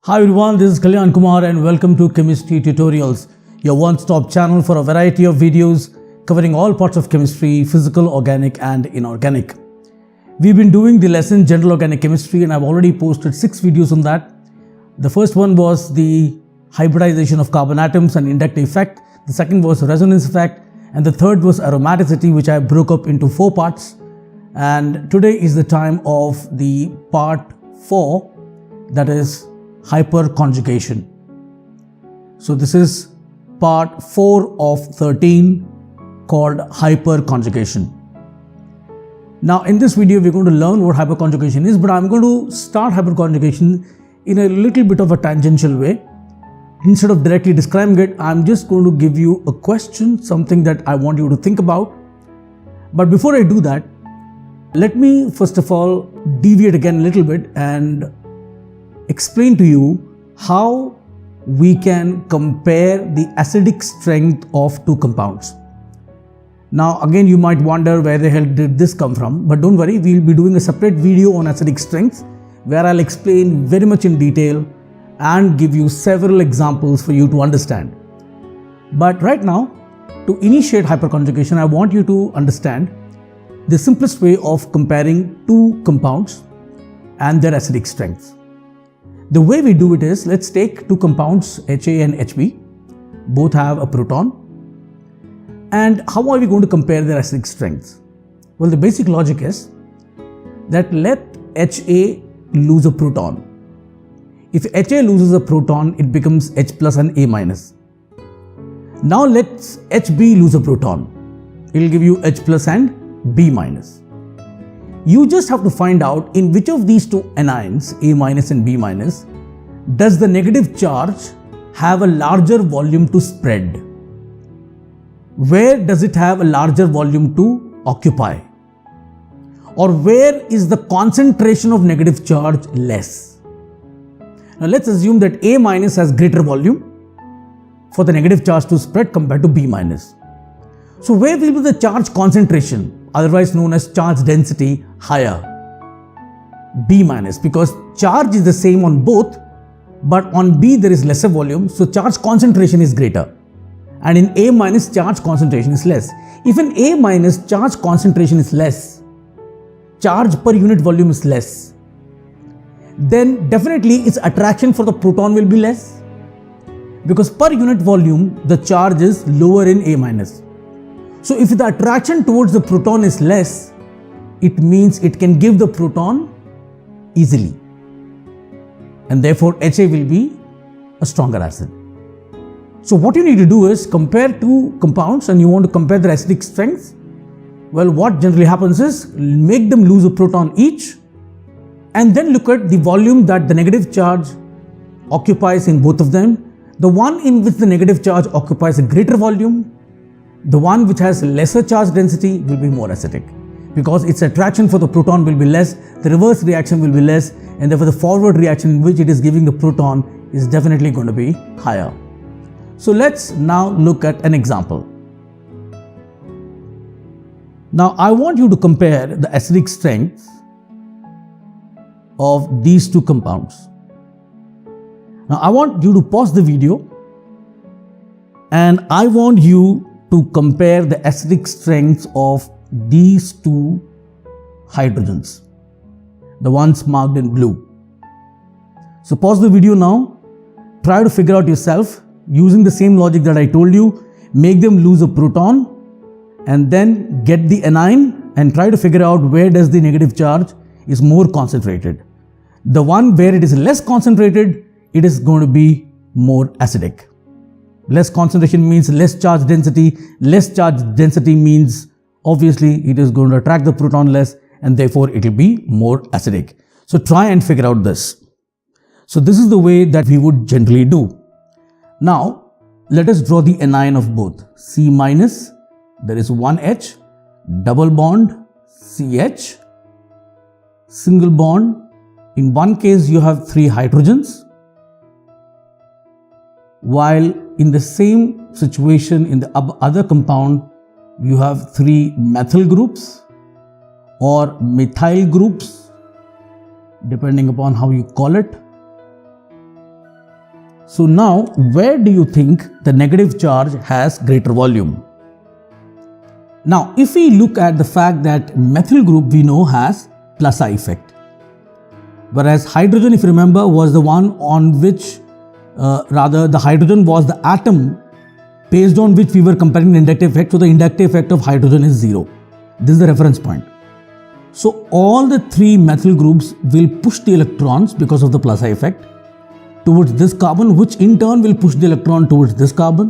Hi everyone, this is Kalyan Kumar and welcome to Chemistry Tutorials, your one-stop channel for a variety of videos covering all parts of chemistry, physical, organic and inorganic. We've been doing the lesson General Organic Chemistry and I've already posted 6 videos on that. The first one was the hybridization of carbon atoms and inductive effect. The second was resonance effect and the third was aromaticity, which I broke up into 4 parts. And today is the time of the part 4, that is hyperconjugation. So this is part 4 of 13 called hyperconjugation. Now in this video we're going to learn what hyperconjugation is, but I'm going to start hyperconjugation in a little bit of a tangential way. Instead of directly describing it, I'm just going to give you a question, something that I want you to think about. But before I do that, let me first of all deviate again a little bit and explain to you how we can compare the acidic strength of 2 compounds. Now again you might wonder where the hell did this come from, but don't worry, we'll be doing a separate video on acidic strength where I'll explain very much in detail and give you several examples for you to understand. But right now, to initiate hyperconjugation, I want you to understand the simplest way of comparing 2 compounds and their acidic strengths. The way we do it is, let's take 2 compounds, HA and HB. Both have a proton. And how are we going to compare their acidic strengths? Well, the basic logic is that let HA lose a proton. If HA loses a proton, it becomes H plus and A minus. Now let's HB lose a proton. It will give you H plus and B minus. You just have to find out in which of these 2 anions, A minus and B minus, does the negative charge have a larger volume to spread? Where does it have a larger volume to occupy? Or where is the concentration of negative charge less? Now let's assume that A minus has greater volume for the negative charge to spread compared to B minus. So where will be the charge concentration, otherwise known as charge density, higher? B minus, because charge is the same on both, but on B there is lesser volume, so charge concentration is greater. And in A minus, charge concentration is less. If in A minus charge concentration is less, charge per unit volume is less, then definitely its attraction for the proton will be less, because per unit volume the charge is lower in A minus. So if the attraction towards the proton is less, it means it can give the proton easily, and therefore HA will be a stronger acid. So what you need to do is compare 2 compounds and you want to compare their acidic strengths. Well, what generally happens is make them lose a proton each and then look at the volume that the negative charge occupies in both of them. The one in which the negative charge occupies a greater volume, the one which has lesser charge density will be more acidic, because its attraction for the proton will be less, the reverse reaction will be less, and therefore the forward reaction in which it is giving the proton is definitely going to be higher. So let's now look at an example. Now I want you to compare the acidic strength of these 2 compounds. Now I want you to pause the video and I want you to compare the acidic strengths of these 2 hydrogens, the ones marked in blue. So pause the video now, try to figure out yourself using the same logic that I told you, make them lose a proton and then get the anion and try to figure out where does the negative charge is more concentrated. The one where it is less concentrated, it is going to be more acidic. Less concentration means less charge density. Less charge density means obviously it is going to attract the proton less and therefore it will be more acidic. So try and figure out this. So this is the way that we would generally do. Now let us draw the anion of both. C minus, there is one H, double bond, CH, single bond. In one case you have 3 hydrogens, while in the same situation in the other compound you have 3 methyl groups or methyl groups, depending upon how you call it. So now, where do you think the negative charge has greater volume? Now, if we look at the fact that methyl group we know has plus I effect, whereas hydrogen, if you remember, was the one on which, the hydrogen was the atom based on which we were comparing the inductive effect. So the inductive effect of hydrogen is 0. This is the reference point. So all the three methyl groups will push the electrons because of the plus I effect towards this carbon, which in turn will push the electron towards this carbon,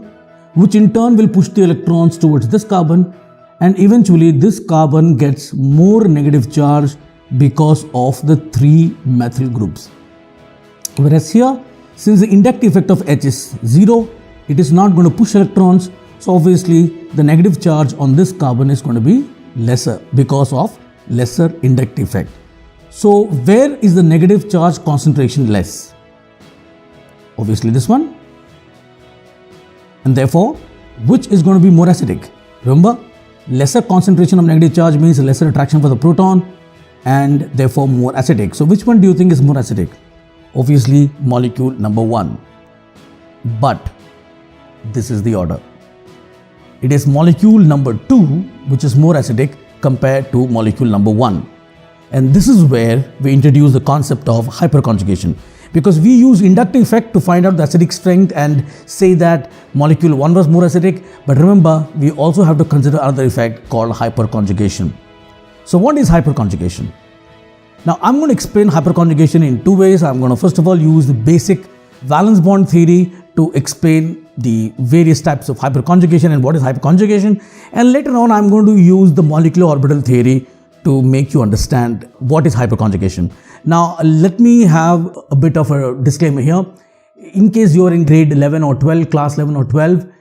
which in turn will push the electrons towards this carbon, and eventually this carbon gets more negative charge because of the three methyl groups. Whereas here, since the inductive effect of H is 0, it is not going to push electrons, so obviously the negative charge on this carbon is going to be lesser because of lesser inductive effect. So where is the negative charge concentration less? Obviously this one. And therefore, which is going to be more acidic? Remember, lesser concentration of negative charge means lesser attraction for the proton and therefore more acidic. So which one do you think is more acidic? Obviously molecule number 1. But this is the order. It is molecule number 2 which is more acidic compared to molecule number 1. And this is where we introduce the concept of hyperconjugation, because we use inductive effect to find out the acidic strength and say that molecule 1 was more acidic. But remember, we also have to consider another effect called hyperconjugation. So what is hyperconjugation? Now I'm going to explain hyperconjugation in two ways. I'm going to first of all use the basic valence bond theory to explain the various types of hyperconjugation and what is hyperconjugation, and later on I'm going to use the molecular orbital theory to make you understand what is hyperconjugation. Now let me have a bit of a disclaimer here. In case you are in grade 11 or 12, class 11 or 12,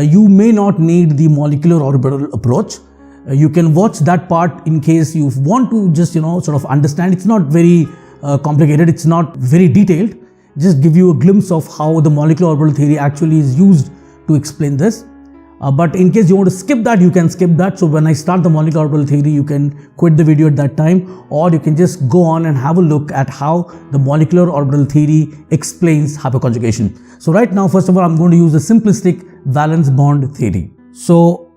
you may not need the molecular orbital approach. You can watch that part in case you want to just sort of understand. It's not very complicated, it's not very detailed. Just give you a glimpse of how the molecular orbital theory actually is used to explain this. But in case you want to skip that, you can skip that. So when I start the molecular orbital theory, you can quit the video at that time, or you can just go on and have a look at how the molecular orbital theory explains hyperconjugation. So right now, first of all, I'm going to use the simplistic valence bond theory. So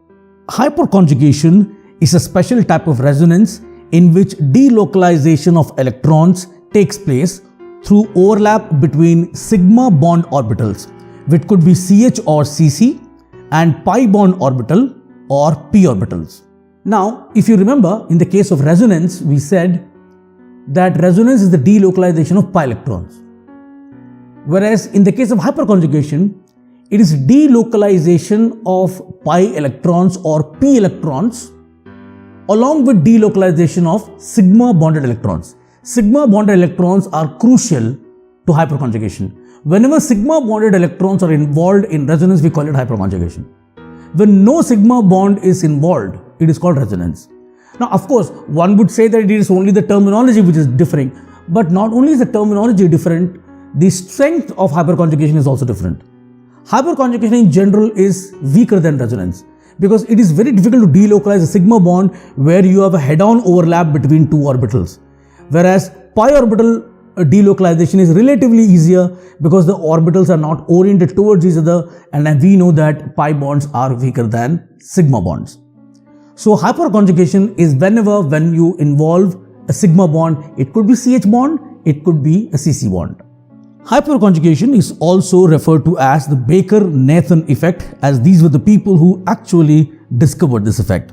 hyperconjugation is a special type of resonance in which delocalization of electrons takes place through overlap between sigma bond orbitals, which could be CH or CC, and pi bond orbital or p orbitals. Now, if you remember, in the case of resonance, we said that resonance is the delocalization of pi electrons. Whereas in the case of hyperconjugation, it is delocalization of pi electrons or p electrons along with delocalization of sigma bonded electrons. Sigma bonded electrons are crucial to hyperconjugation. Whenever sigma bonded electrons are involved in resonance, we call it hyperconjugation. When no sigma bond is involved, it is called resonance. Now, of course, one would say that it is only the terminology which is differing, but not only is the terminology different, the strength of hyperconjugation is also different. Hyperconjugation in general is weaker than resonance because it is very difficult to delocalize a sigma bond where you have a head-on overlap between two orbitals. Whereas pi orbital delocalization is relatively easier because the orbitals are not oriented towards each other, and we know that pi bonds are weaker than sigma bonds. So hyperconjugation is when you involve a sigma bond. It could be CH bond, it could be a CC bond. Hyperconjugation is also referred to as the Baker-Nathan effect, as these were the people who actually discovered this effect.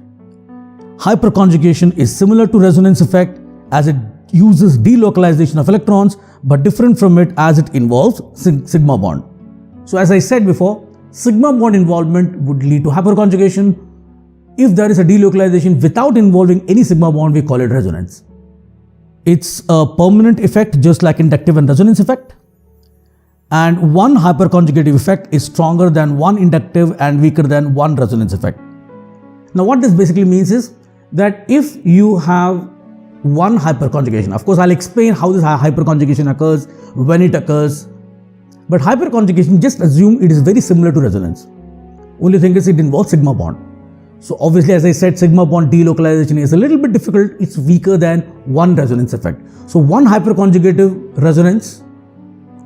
Hyperconjugation is similar to resonance effect as it uses delocalization of electrons, but different from it as it involves sigma bond. So as I said before, sigma bond involvement would lead to hyperconjugation. If there is a delocalization without involving any sigma bond, we call it resonance. It's a permanent effect, just like inductive and resonance effect. And one hyperconjugative effect is stronger than one inductive and weaker than one resonance effect. Now what this basically means is that if you have one hyperconjugation, of course I'll explain how this hyperconjugation occurs, when it occurs, but hyperconjugation, just assume it is very similar to resonance. Only thing is it involves sigma bond. So obviously, as I said, sigma bond delocalization is a little bit difficult. It's weaker than one resonance effect. So one hyperconjugative resonance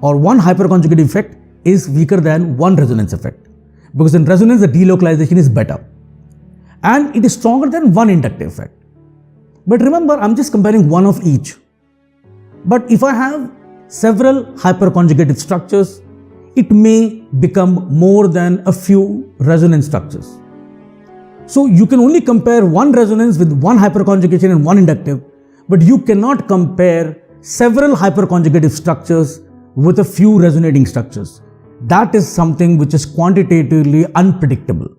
or one hyperconjugative effect is weaker than one resonance effect, because in resonance the delocalization is better, and it is stronger than one inductive effect. But remember, I'm just comparing one of each. But if I have several hyperconjugative structures, it may become more than a few resonance structures. So you can only compare one resonance with one hyperconjugation and one inductive, but you cannot compare several hyperconjugative structures with a few resonating structures. That is something which is quantitatively unpredictable.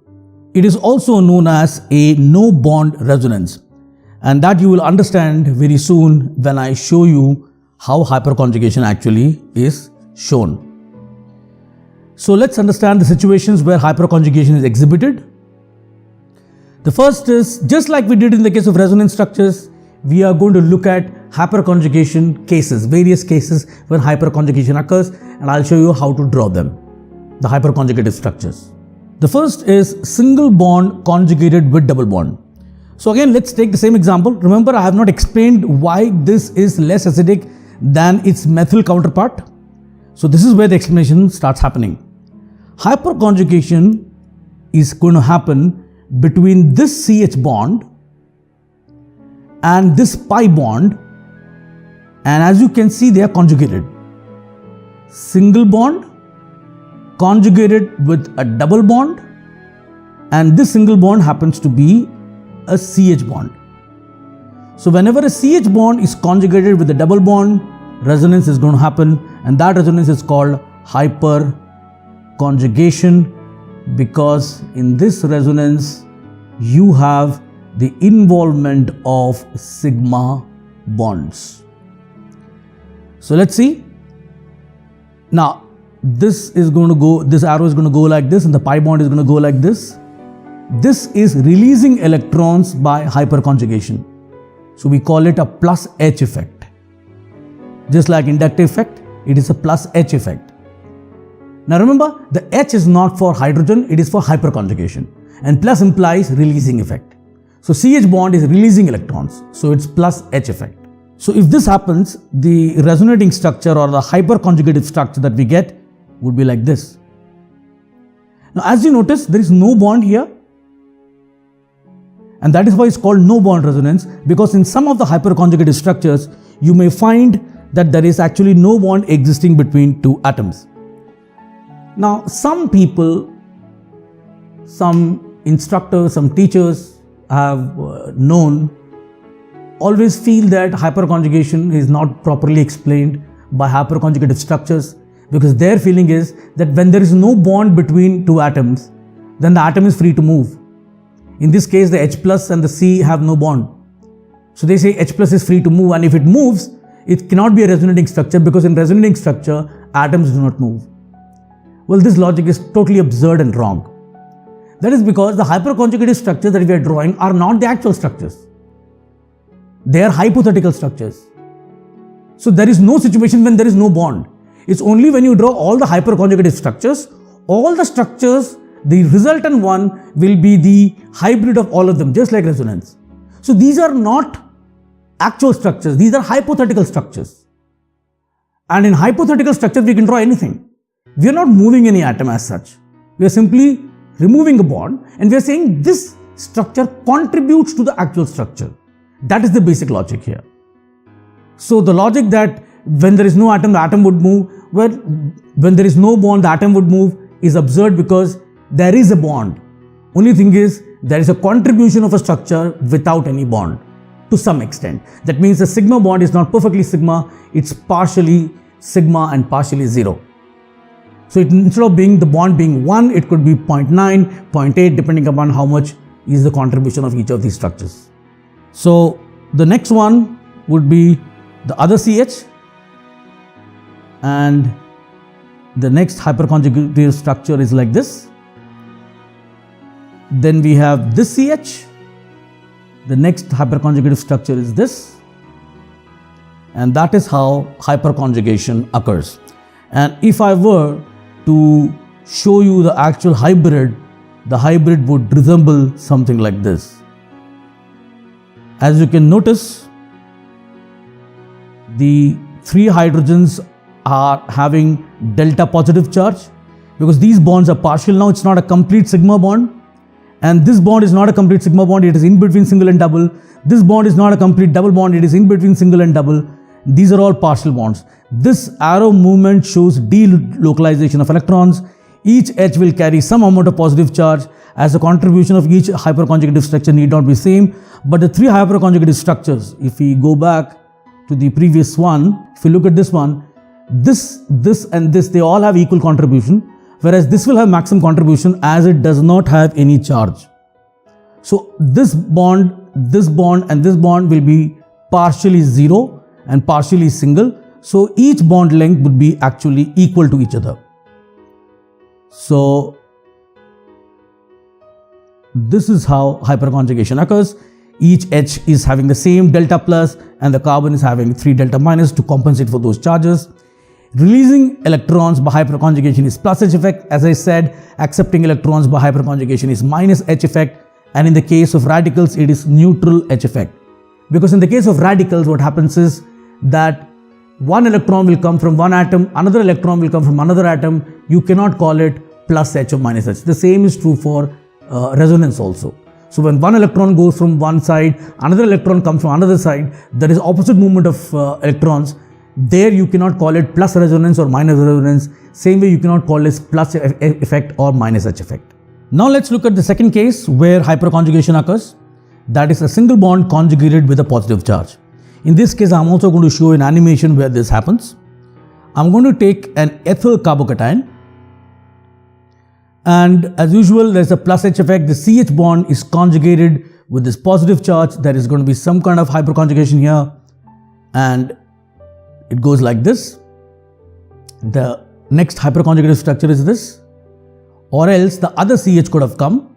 It is also known as a no bond resonance, and that you will understand very soon when I show you how hyperconjugation actually is shown. So let's understand the situations where hyperconjugation is exhibited. The first is, just like we did in the case of resonance structures, we are going to look at hyperconjugation cases, various cases when hyperconjugation occurs, and I'll show you how to draw them, the hyperconjugative structures. The first is single bond conjugated with double bond. So again, let's take the same example. Remember, I have not explained why this is less acidic than its methyl counterpart. So this is where the explanation starts happening. Hyperconjugation is going to happen between this CH bond and this pi bond, and as you can see, they are conjugated. Single bond conjugated with a double bond, and this single bond happens to be a CH bond. So whenever a CH bond is conjugated with a double bond, resonance is going to happen, and that resonance is called hyperconjugation, because in this resonance you have the involvement of sigma bonds. So let's see. Now this arrow is going to go like this, and the pi bond is going to go like this. This is releasing electrons by hyperconjugation. So we call it a plus H effect. Just like inductive effect, it is a plus H effect. Now remember, the H is not for hydrogen, it is for hyperconjugation, and plus implies releasing effect. So CH bond is releasing electrons, so it's plus H effect. So if this happens, the resonating structure or the hyperconjugative structure that we get would be like this. Now as you notice, there is no bond here, and that is why it's called no bond resonance, because in some of the hyperconjugative structures you may find that there is actually no bond existing between two atoms. Now some people, some instructors, some teachers have known, always feel that hyperconjugation is not properly explained by hyperconjugative structures, because their feeling is that when there is no bond between two atoms, then the atom is free to move. In this case, the H plus and the C have no bond. So they say H plus is free to move, and if it moves, it cannot be a resonating structure, because in resonating structure, atoms do not move. Well, this logic is totally absurd and wrong. That is because the hyperconjugative structures that we are drawing are not the actual structures. They are hypothetical structures. So there is no situation when there is no bond. It's only when you draw all the hyperconjugative structures, all the structures, the resultant one will be the hybrid of all of them, just like resonance. So these are not actual structures, these are hypothetical structures. And in hypothetical structures, we can draw anything. We are not moving any atom as such. We are simply removing a bond, and we are saying this structure contributes to the actual structure. That is the basic logic here. So the logic that when there is no atom, the atom would move, when there is no bond, the atom would move, is absurd, because there is a bond. Only thing is, there is a contribution of a structure without any bond to some extent. That means the sigma bond is not perfectly sigma, it's partially sigma and partially zero. So instead of the bond being 1, it could be 0.9, 0.8, depending upon how much is the contribution of each of these structures. So the next one would be the other CH, and the next hyperconjugative structure is like this. Then we have this CH, the next hyperconjugative structure is this, and that is how hyperconjugation occurs. And if I were to show you the actual hybrid, the hybrid would resemble something like this. As you can notice, the 3 hydrogens are having delta positive charge, because these bonds are partial now. It's not a complete sigma bond, and this bond is not a complete sigma bond. It is in between single and double. This bond is not a complete double bond. It is in between single and double. These are all partial bonds. This arrow movement shows delocalization of electrons. Each H will carry some amount of positive charge, as the contribution of each hyperconjugative structure need not be same. But the three hyperconjugative structures, if we go back to the previous one, if you look at this one, this and this, they all have equal contribution, whereas this will have maximum contribution as it does not have any charge. So this bond and this bond will be partially zero and partially single. So each bond length would be actually equal to each other. So this is how hyperconjugation occurs. Each H is having the same delta plus and the carbon is having 3 delta minus to compensate for those charges. Releasing electrons by hyperconjugation is plus H effect. As I said, accepting electrons by hyperconjugation is minus H effect, and in the case of radicals it is neutral H effect. Because in the case of radicals, what happens is that one electron will come from one atom, another electron will come from another atom. You cannot call it plus H or minus H. The same is true for resonance also. So when one electron goes from one side, another electron comes from another side, there is opposite movement of electrons. There you cannot call it plus resonance or minus resonance. Same way you cannot call this plus effect or minus H effect. Now let's look at the second case where hyperconjugation occurs. That is a single bond conjugated with a positive charge. In this case, I'm also going to show an animation where this happens. I'm going to take an ethyl carbocation, and as usual, there's a plus H effect. The CH bond is conjugated with this positive charge. There is going to be some kind of hyperconjugation here, and it goes like this. The next hyperconjugated structure is this, or else the other CH could have come,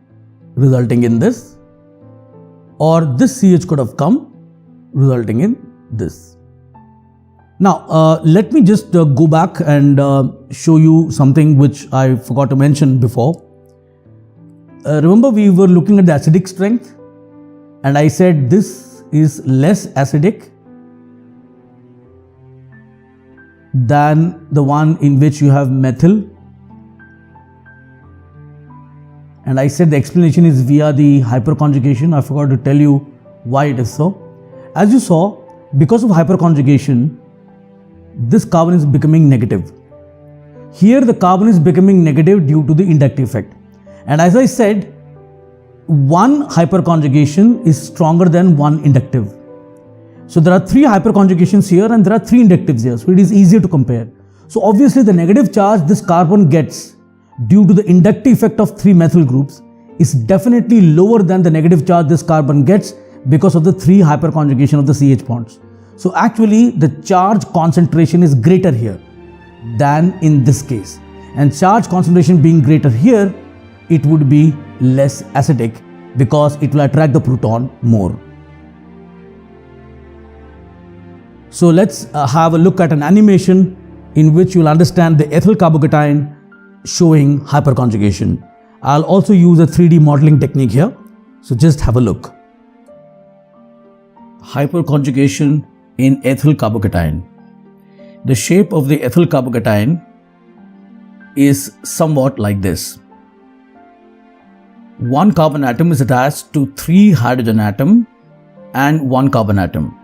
resulting in this, or this CH could have come, resulting in this. Now, let me just go back and show you something which I forgot to mention before. Remember, we were looking at the acidic strength, and I said this is less acidic than the one in which you have methyl. And I said the explanation is via the hyperconjugation. I forgot to tell you why it is so. As you saw, because of hyperconjugation, this carbon is becoming negative. Here the carbon is becoming negative due to the inductive effect. And as I said, one hyperconjugation is stronger than one inductive. So there are 3 hyperconjugations here and there are 3 inductives here. So it is easier to compare. So obviously the negative charge this carbon gets due to the inductive effect of 3 methyl groups is definitely lower than the negative charge this carbon gets because of the 3 hyperconjugation of the CH bonds. So actually the charge concentration is greater here than in this case. And charge concentration being greater here, it would be less acidic because it will attract the proton more. So let's have a look at an animation in which you will understand the ethyl carbocation showing hyperconjugation. I'll also use a 3D modeling technique here. So just have a look. Hyperconjugation in ethyl carbocation. The shape of the ethyl carbocation is somewhat like this. One carbon atom is attached to 3 hydrogen atom and 1 carbon atom,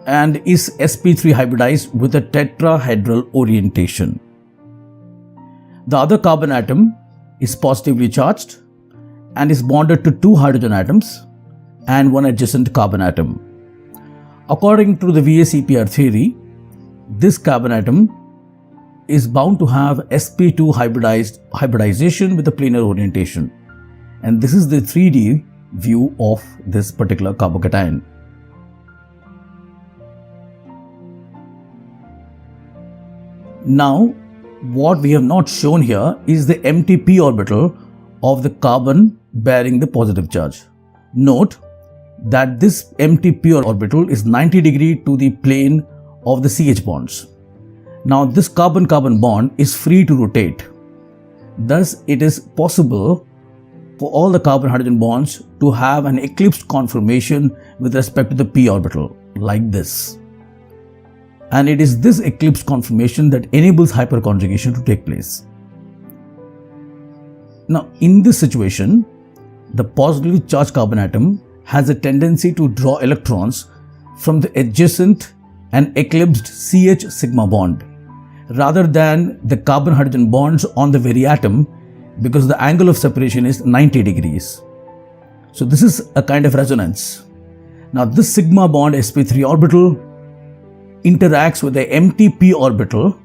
and is sp3 hybridized with a tetrahedral orientation. The other carbon atom is positively charged and is bonded to 2 hydrogen atoms and 1 adjacent carbon atom. According to the VACPR theory, this carbon atom is bound to have sp2 hybridization with a planar orientation, and this is the 3D view of this particular carbocation. Now, what we have not shown here is the empty p orbital of the carbon bearing the positive charge. Note that this empty p orbital is 90 degrees to the plane of the CH bonds. Now this carbon-carbon bond is free to rotate. Thus it is possible for all the carbon-hydrogen bonds to have an eclipsed conformation with respect to the p orbital, like this. And it is this eclipse conformation that enables hyperconjugation to take place. Now, in this situation, the positively charged carbon atom has a tendency to draw electrons from the adjacent and eclipsed CH sigma bond rather than the carbon-hydrogen bonds on the very atom, because the angle of separation is 90 degrees. So this is a kind of resonance. Now this sigma bond sp3 orbital interacts with the empty p orbital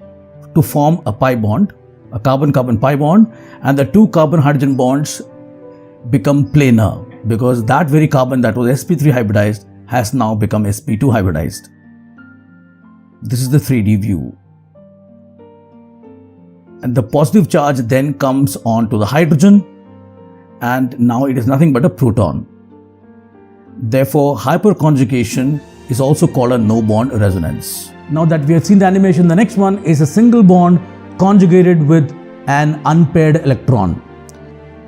to form a pi bond, a carbon-carbon pi bond, and the two carbon-hydrogen bonds become planar because that very carbon that was sp3 hybridized has now become sp2 hybridized. This is the 3D view. And the positive charge then comes on to the hydrogen, and now it is nothing but a proton. Therefore, hyperconjugation is also called a no-bond resonance. Now that we have seen the animation, the next one is a single bond conjugated with an unpaired electron.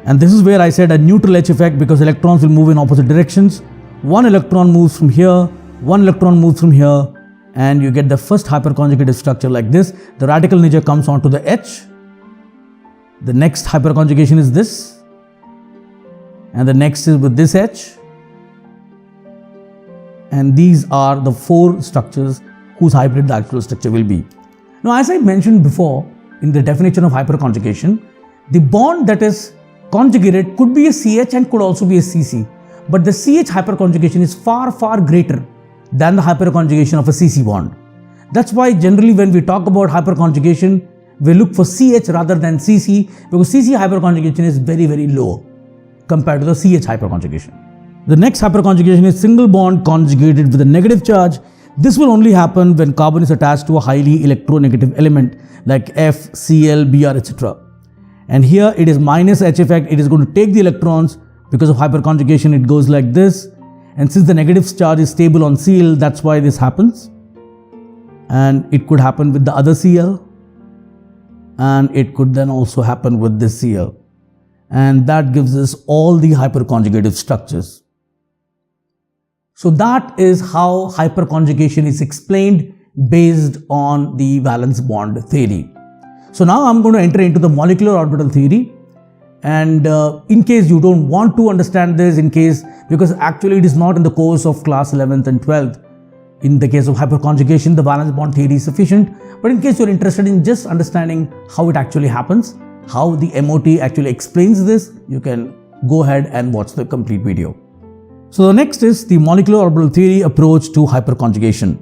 And this is where I said a neutral H effect, because electrons will move in opposite directions. One electron moves from here, one electron moves from here, and you get the first hyperconjugated structure like this. The radical nature comes onto the H. The next hyperconjugation is this, and the next is with this H. And these are the four structures whose hybrid the actual structure will be. Now, as I mentioned before in the definition of hyperconjugation, the bond that is conjugated could be a CH and could also be a CC. But the CH hyperconjugation is far, far greater than the hyperconjugation of a CC bond. That's why generally when we talk about hyperconjugation, we look for CH rather than CC, because CC hyperconjugation is very, very low compared to the CH hyperconjugation. The next hyperconjugation is single bond conjugated with a negative charge. This will only happen when carbon is attached to a highly electronegative element like F, Cl, Br, etc. And here it is minus H effect. It is going to take the electrons. Because of hyperconjugation, it goes like this. And since the negative charge is stable on Cl, that's why this happens. And it could happen with the other Cl. And it could then also happen with this Cl. And that gives us all the hyperconjugative structures. So that is how hyperconjugation is explained based on the valence bond theory. So now I'm going to enter into the molecular orbital theory. And in case you don't want to understand this, because actually it is not in the course of class 11th and 12th. In the case of hyperconjugation, the valence bond theory is sufficient. But in case you're interested in just understanding how it actually happens, how the MOT actually explains this, you can go ahead and watch the complete video. So the next is the molecular orbital theory approach to hyperconjugation.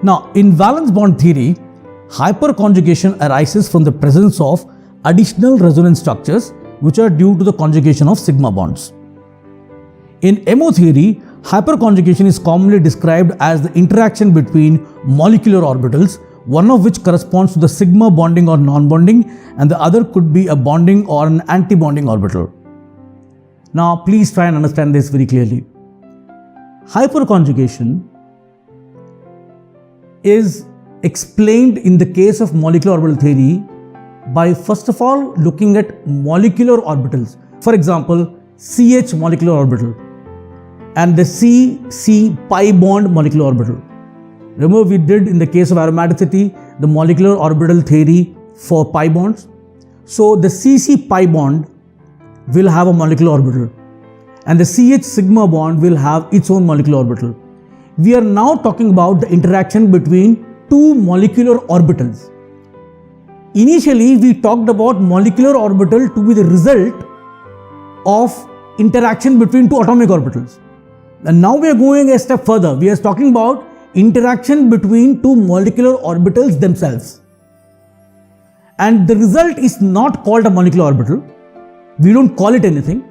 Now, in valence bond theory, hyperconjugation arises from the presence of additional resonance structures which are due to the conjugation of sigma bonds. In MO theory, hyperconjugation is commonly described as the interaction between molecular orbitals, one of which corresponds to the sigma bonding or non-bonding, and the other could be a bonding or an anti-bonding orbital. Now, please try and understand this very clearly. Hyperconjugation is explained in the case of molecular orbital theory by first of all looking at molecular orbitals. For example, CH molecular orbital and the CC pi bond molecular orbital. Remember, we did in the case of aromaticity the molecular orbital theory for pi bonds. So the CC pi bond will have a molecular orbital and the CH sigma bond will have its own molecular orbital. We are now talking about the interaction between two molecular orbitals. Initially, we talked about molecular orbital to be the result of interaction between two atomic orbitals. And now we are going a step further. We are talking about interaction between two molecular orbitals themselves. And the result is not called a molecular orbital. We don't call it anything.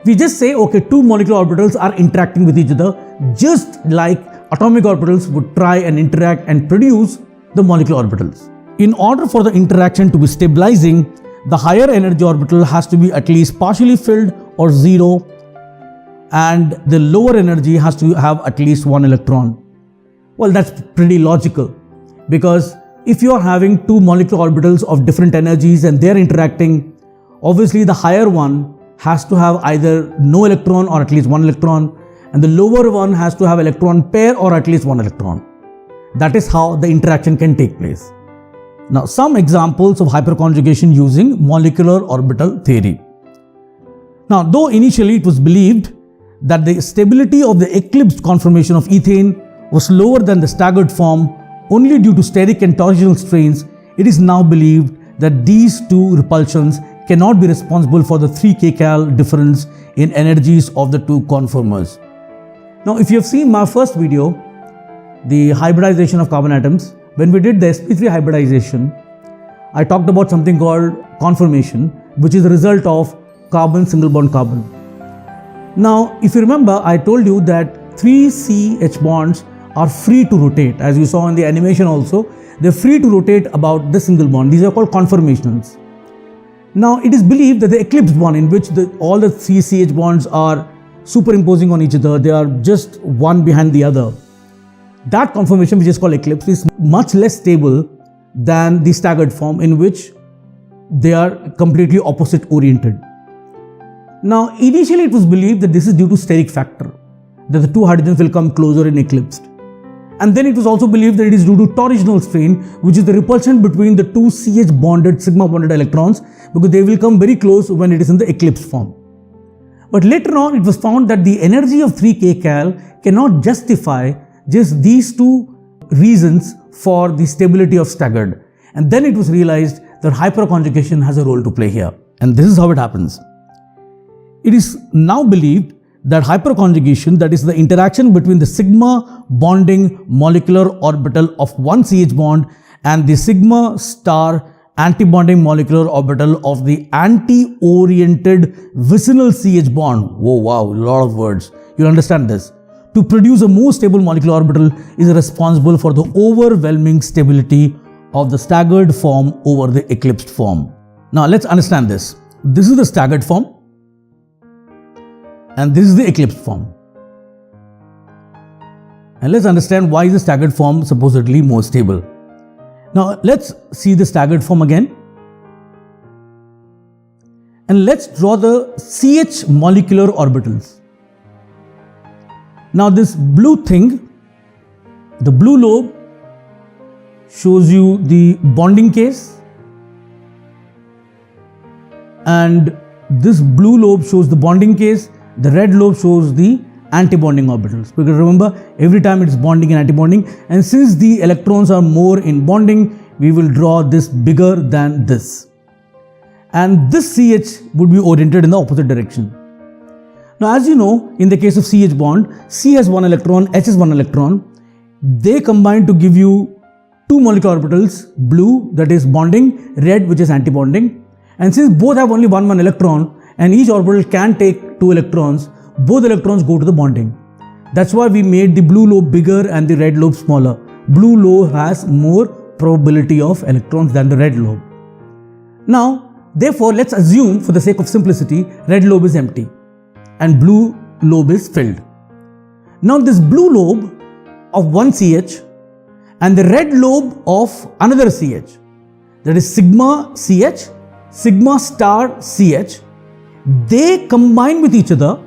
We just say, okay, two molecular orbitals are interacting with each other, just like atomic orbitals would try and interact and produce the molecular orbitals. In order for the interaction to be stabilizing, the higher energy orbital has to be at least partially filled or zero, and the lower energy has to have at least one electron. Well, that's pretty logical, because if you are having two molecular orbitals of different energies and they are interacting, obviously the higher one has to have either no electron or at least one electron, and the lower one has to have electron pair or at least one electron. That is how the interaction can take place. Now, some examples of hyperconjugation using molecular orbital theory. Now, though initially it was believed that the stability of the eclipsed conformation of ethane was lower than the staggered form only due to steric and torsional strains, it is now believed that these two repulsions cannot be responsible for the 3 kcal difference in energies of the two conformers. Now, if you have seen my first video, the hybridization of carbon atoms, when we did the sp3 hybridization, I talked about something called conformation, which is the result of carbon single bond carbon. Now, if you remember, I told you that 3 CH bonds are free to rotate. As you saw in the animation also, they are free to rotate about the single bond. These are called conformations. Now, it is believed that the eclipse bond, in which all the 3 CH bonds are superimposing on each other, they are just one behind the other. That conformation, which is called eclipse, is much less stable than the staggered form, in which they are completely opposite oriented. Now, initially it was believed that this is due to steric factor, that the two hydrogens will come closer in eclipsed. And then it was also believed that it is due to torsional strain, which is the repulsion between the two CH bonded, sigma bonded electrons, because they will come very close when it is in the eclipse form. But later on, it was found that the energy of 3 kcal cannot justify just these two reasons for the stability of staggered. And then it was realized that hyperconjugation has a role to play here. And this is how it happens. It is now believed that hyperconjugation, that is the interaction between the sigma bonding molecular orbital of one CH bond and the sigma star antibonding molecular orbital of the anti-oriented vicinal CH bond. Whoa, wow, a lot of words. You'll understand this. To produce a more stable molecular orbital is responsible for the overwhelming stability of the staggered form over the eclipsed form. Now, let's understand this. This is the staggered form, and this is the eclipsed form. And let's understand why is the staggered form supposedly more stable. Now, let's see the staggered form again. And let's draw the CH molecular orbitals. Now, this blue thing, the blue lobe, shows you the bonding case, and this blue lobe shows the bonding case. The red lobe shows the antibonding orbitals, because remember, every time it is bonding and antibonding, and since the electrons are more in bonding, we will draw this bigger than this, and this CH would be oriented in the opposite direction. Now, as you know, in the case of CH bond, C has one electron, H has one electron. They combine to give you two molecular orbitals, blue, that is bonding, red, which is antibonding. And since both have only one electron, and each orbital can take 2 electrons, both electrons go to the bonding. That's why we made the blue lobe bigger and the red lobe smaller. Blue lobe has more probability of electrons than the red lobe. Now, therefore, let's assume, for the sake of simplicity, red lobe is empty and blue lobe is filled. Now, this blue lobe of one CH and the red lobe of another CH, that is sigma CH, sigma star CH, they combine with each other,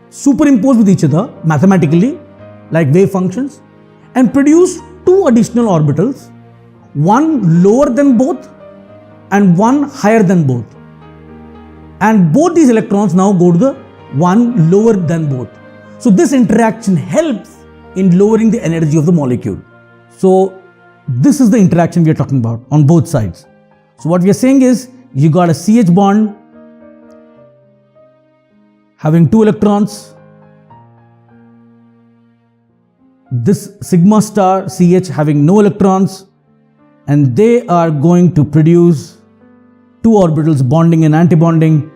superimpose with each other mathematically, like wave functions, and produce 2 additional orbitals, one lower than both and one higher than both. And both these electrons now go to the one lower than both. So this interaction helps in lowering the energy of the molecule. So this is the interaction we are talking about on both sides. So what we are saying is, you got a CH bond having 2 electrons, this sigma star CH having no electrons, and they are going to produce 2 orbitals bonding and antibonding,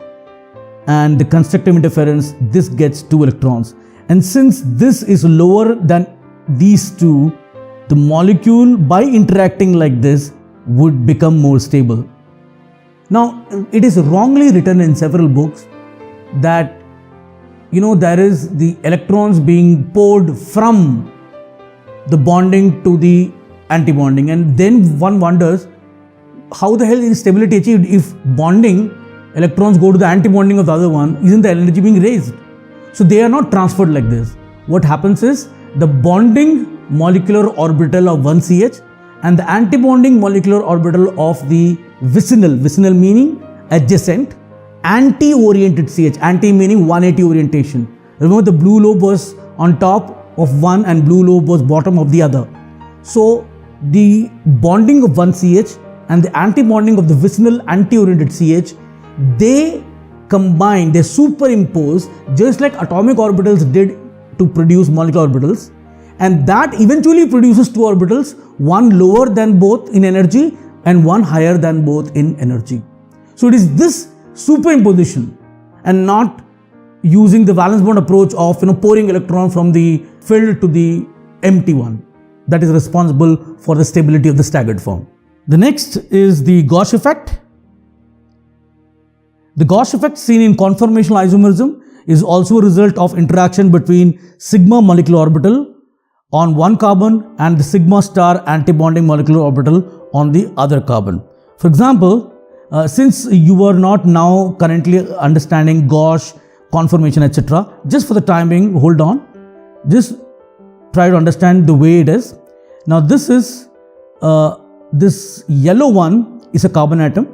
and the constructive interference, this gets 2 electrons. And since this is lower than these two, the molecule, by interacting like this, would become more stable. Now, it is wrongly written in several books that, there is the electrons being poured from the bonding to the antibonding, and then one wonders, how the hell is stability achieved if bonding electrons go to the antibonding of the other one? Isn't the energy being raised? So they are not transferred like this. What happens is, the bonding molecular orbital of one CH and the antibonding molecular orbital of the vicinal meaning adjacent, anti-oriented CH, anti meaning 180 orientation. Remember the blue lobe was on top of one and blue lobe was bottom of the other. So the bonding of one CH and the anti-bonding of the vicinal anti-oriented CH, they combine, they superimpose just like atomic orbitals did to produce molecular orbitals, and that eventually produces two orbitals, one lower than both in energy and one higher than both in energy. So it is this superimposition and not using the valence bond approach of pouring electron from the filled to the empty one that is responsible for the stability of the staggered form. The next is the Gauss effect. The Gauss effect seen in conformational isomerism is also a result of interaction between sigma molecular orbital on one carbon and the sigma star antibonding molecular orbital on the other carbon. For example, since you are not now currently understanding Gauss, conformation, etc., just for the time being, hold on. Just try to understand the way it is. Now this is, this yellow one is a carbon atom,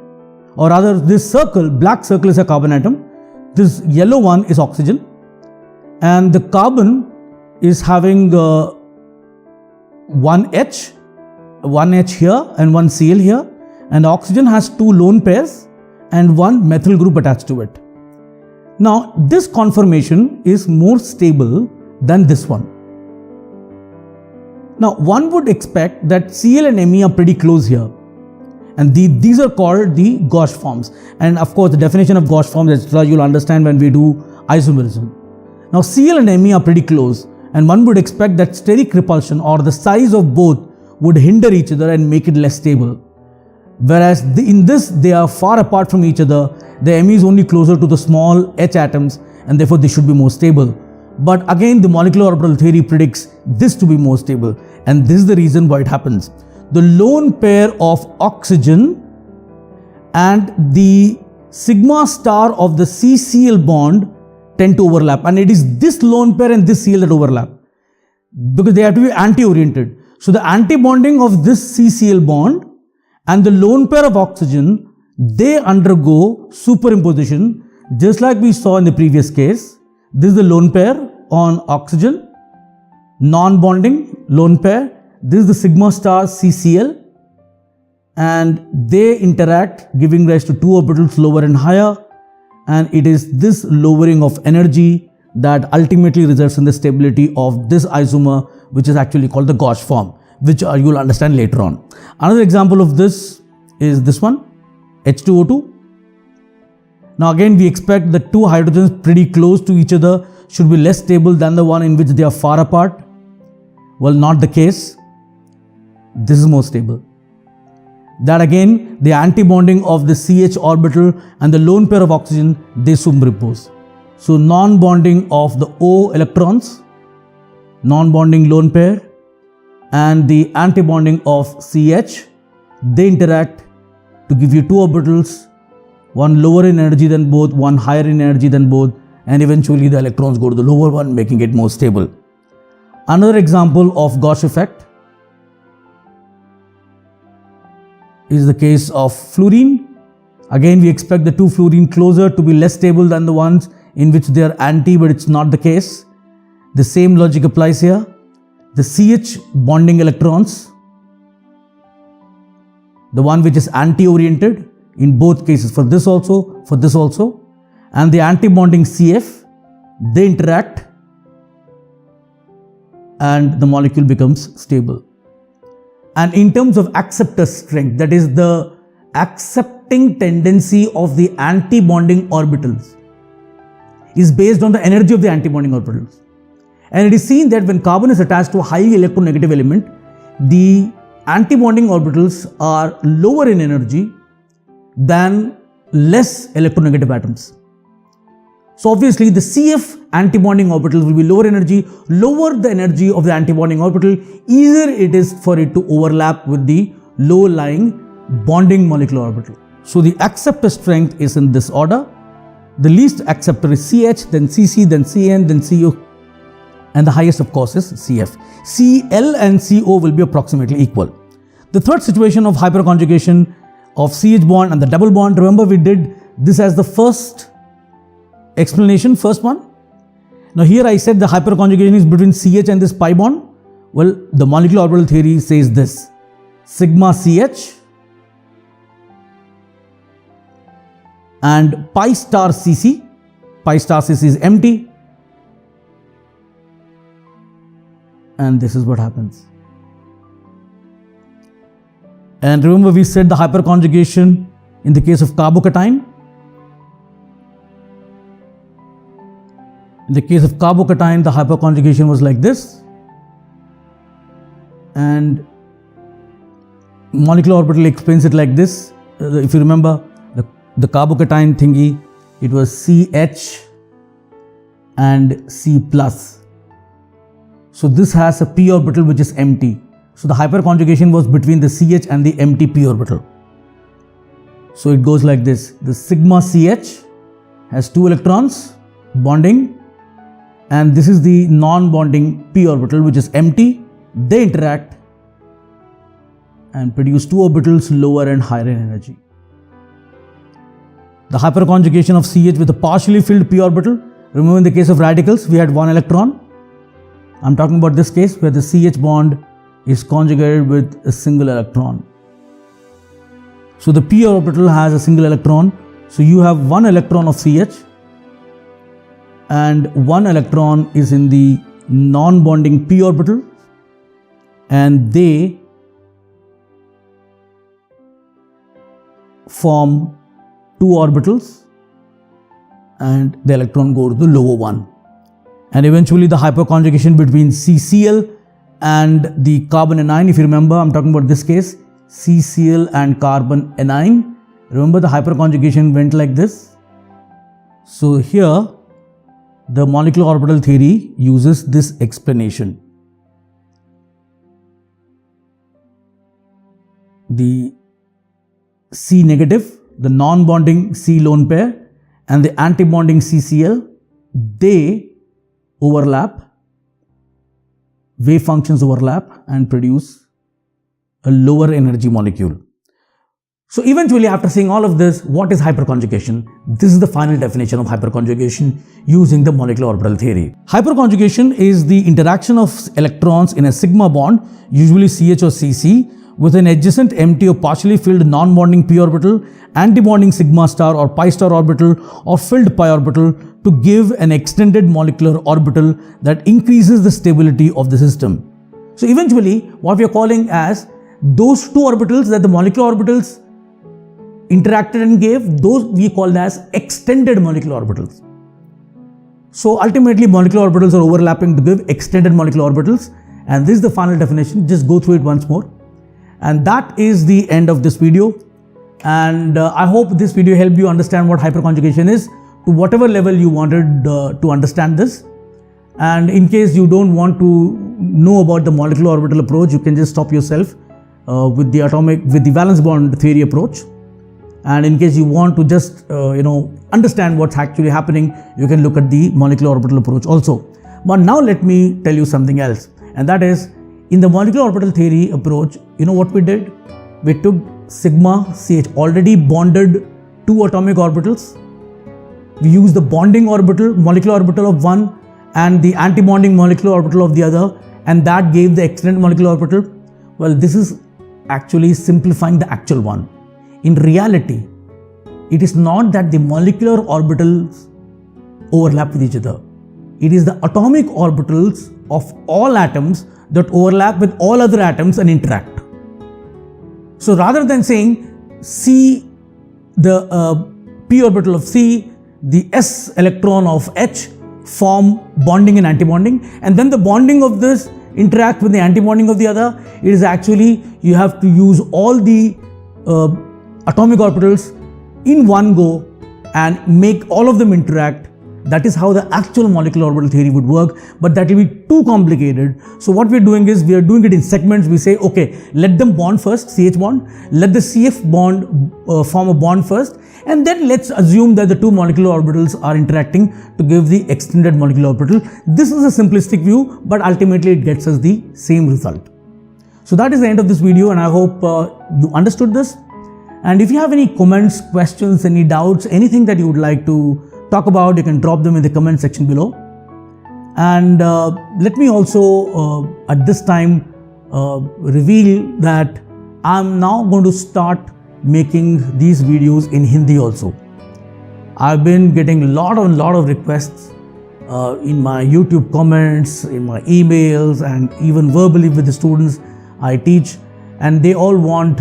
or rather this circle, black circle is a carbon atom. This yellow one is oxygen, and the carbon is having one H here and one Cl here, and the oxygen has two lone pairs and one methyl group attached to it. Now this conformation is more stable than this one. Now one would expect that Cl and Me are pretty close here, and these are called the Gauss forms, and of course the definition of Gauss forms, etc., you'll understand when we do isomerism. Now Cl and Me are pretty close, and one would expect that steric repulsion or the size of both would hinder each other and make it less stable. Whereas in this they are far apart from each other, the Me is only closer to the small H atoms, and therefore they should be more stable. But again, the molecular orbital theory predicts this to be more stable, and this is the reason why it happens. The lone pair of oxygen and the sigma star of the CCl bond tend to overlap, and it is this lone pair and this Cl that overlap because they have to be anti-oriented. So the anti-bonding of this CCl bond and the lone pair of oxygen, they undergo superimposition just like we saw in the previous case. This is the lone pair on oxygen, non-bonding lone pair. This is the sigma star CCl, and they interact, giving rise to two orbitals lower and higher, and it is this lowering of energy that ultimately results in the stability of this isomer, which is actually called the Gauss form, which you will understand later on. Another example of this is this one, H2O2. Now again, we expect the two hydrogens pretty close to each other should be less stable than the one in which they are far apart. Well, not the case. This is more stable. That again, the anti-bonding of the CH orbital and the lone pair of oxygen, they superimpose. So non-bonding of the O electrons, non-bonding lone pair, and the anti-bonding of CH, they interact to give you two orbitals, one lower in energy than both, one higher in energy than both, and eventually the electrons go to the lower one, making it more stable. Another example of Gauss effect is the case of fluorine. Again, we expect the two fluorine closer to be less stable than the ones in which they are anti, but it's not the case. The same logic applies here. The CH bonding electrons, the one which is anti-oriented in both cases, for this also, and the anti-bonding CF, they interact and the molecule becomes stable. And in terms of acceptor strength, that is the accepting tendency of the anti-bonding orbitals, is based on the energy of the anti-bonding orbitals. And it is seen that when carbon is attached to a highly electronegative element, the anti-bonding orbitals are lower in energy than less electronegative atoms. So obviously the CF antibonding orbital will be lower energy. Lower the energy of the antibonding orbital, easier it is for it to overlap with the low-lying bonding molecular orbital. So the acceptor strength is in this order. The least acceptor is CH, then CC, then CN, then CU, and the highest of course is CF. Cl and CO will be approximately equal. The third situation of hyperconjugation of CH bond and the double bond, remember we did this as the first explanation, first one. Now here I said the hyperconjugation is between CH and this pi bond. Well, the molecular orbital theory says this: sigma CH and pi star CC. Pi star CC is empty, and this is what happens. And remember we said the hyperconjugation in the case of carbocation. In the case of carbocation, the hyperconjugation was like this, and molecular orbital explains it like this. If you remember the carbocation thingy, it was CH and C plus. So this has a p orbital which is empty. So the hyperconjugation was between the CH and the empty p orbital. So it goes like this: the sigma CH has 2 electrons bonding, and this is the non-bonding p orbital which is empty. They interact and produce 2 orbitals lower and higher in energy. The hyperconjugation of CH with a partially filled p orbital. Remember in the case of radicals we had 1 electron. I'm talking about this case where the CH bond is conjugated with a single electron. So the p orbital has a single electron. So you have 1 electron of CH and 1 electron is in the non-bonding p orbital, and they form 2 orbitals and the electron goes to the lower one. And eventually the hyperconjugation between CCl and the carbon anion, if you remember, I'm talking about this case, CCl and carbon anion. Remember the hyperconjugation went like this. So here the molecular orbital theory uses this explanation. The C negative, the non-bonding C lone pair, and the anti-bonding CCl, they overlap, wave functions overlap and produce a lower energy molecule. So eventually, after saying all of this, what is hyperconjugation? This is the final definition of hyperconjugation using the molecular orbital theory. Hyperconjugation is the interaction of electrons in a sigma bond, usually CH or CC, with an adjacent empty or partially filled non-bonding p orbital, anti-bonding sigma star or pi star orbital or filled pi orbital to give an extended molecular orbital that increases the stability of the system. So eventually, what we are calling as those 2 orbitals that the molecular orbitals interacted and gave, those we call as extended molecular orbitals. So ultimately, molecular orbitals are overlapping to give extended molecular orbitals, and this is the final definition. Just go through it once more. And that is the end of this video, and I hope this video helped you understand what hyperconjugation is to whatever level you wanted to understand this. And in case you don't want to know about the molecular orbital approach, you can just stop yourself with the valence bond theory approach. And in case you want to just understand what's actually happening, you can look at the molecular orbital approach also. But now let me tell you something else, and that is, in the molecular orbital theory approach, you know what we did? We took sigma CH, already bonded 2 atomic orbitals. We used the bonding orbital, molecular orbital of one, and the anti-bonding molecular orbital of the other, and that gave the extended molecular orbital. Well, this is actually simplifying the actual one. In reality, it is not that the molecular orbitals overlap with each other. It is the atomic orbitals of all atoms that overlap with all other atoms and interact. So rather than saying C, the p orbital of C, the s electron of H form bonding and antibonding, and then the bonding of this interact with the antibonding of the other, it is actually you have to use all the atomic orbitals in one go and make all of them interact, That is how the actual molecular orbital theory would work, but that will be too complicated. So what we're doing is, we are doing it in segments. We say, okay, let them bond first, CH bond, let the CF bond form a bond first, and then let's assume that the two molecular orbitals are interacting to give the extended molecular orbital. This is a simplistic view, but ultimately it gets us the same result. So that is the end of this video, and I hope you understood this. And if you have any comments, questions, any doubts, anything that you would like to talk about, you can drop them in the comment section below. And let me also at this time reveal that I'm now going to start making these videos in Hindi also. I've been getting a lot of requests in my YouTube comments, in my emails, and even verbally with the students I teach, and they all want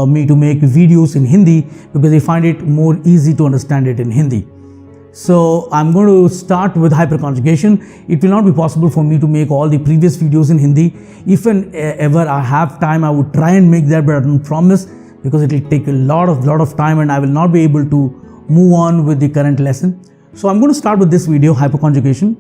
me to make videos in Hindi because they find it more easy to understand it in Hindi. So I'm going to start with hyperconjugation. It will not be possible for me to make all the previous videos in Hindi. If and ever I have time, I would try and make that, but I don't promise, because it will take a lot of time and I will not be able to move on with the current lesson. So I'm going to start with this video, hyperconjugation.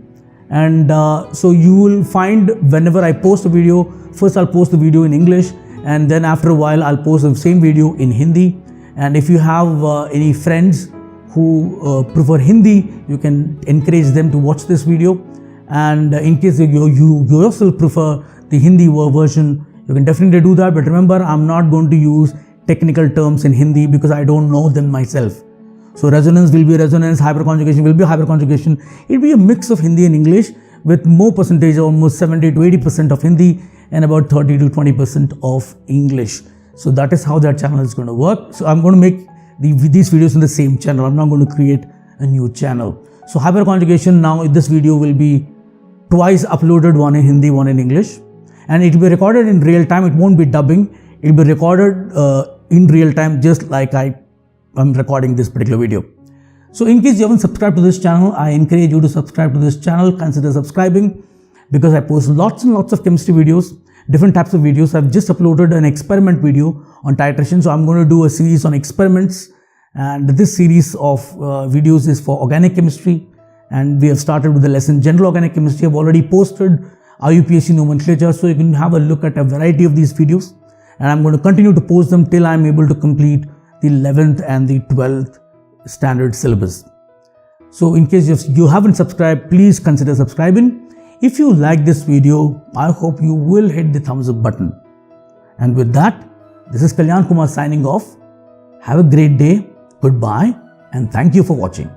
And so you will find whenever I post a video, first I'll post the video in English, and then after a while I'll post the same video in Hindi. And if you have any friends who prefer Hindi, you can encourage them to watch this video. And in case you yourself prefer the Hindi version, you can definitely do that. But remember, I'm not going to use technical terms in Hindi because I don't know them myself. So resonance will be resonance, hyperconjugation will be hyperconjugation. It will be a mix of Hindi and English with more percentage, almost 70 to 80% of Hindi and about 30 to 20% of English. So that is how that channel is going to work. So I'm going to make these videos in the same channel. I'm not going to create a new channel. So hyperconjugation, now this video will be twice uploaded, one in Hindi, one in English. And it will be recorded in real time. It won't be dubbing. It will be recorded in real time, just like I'm recording this particular video. So in case you haven't subscribed to this channel, I encourage you to subscribe to this channel. Consider subscribing, because I post lots and lots of chemistry videos, different types of videos. I've just uploaded an experiment video on titration. So I'm going to do a series on experiments, and this series of videos is for organic chemistry. And we have started with the lesson General Organic Chemistry. I've already posted IUPAC nomenclature, so you can have a look at a variety of these videos. And I'm going to continue to post them till I'm able to complete the 11th and the 12th standard syllabus. So in case you haven't subscribed, please consider subscribing. If you like this video, I hope you will hit the thumbs up button. And with that, this is Kalyan Kumar signing off. Have a great day, goodbye, and thank you for watching.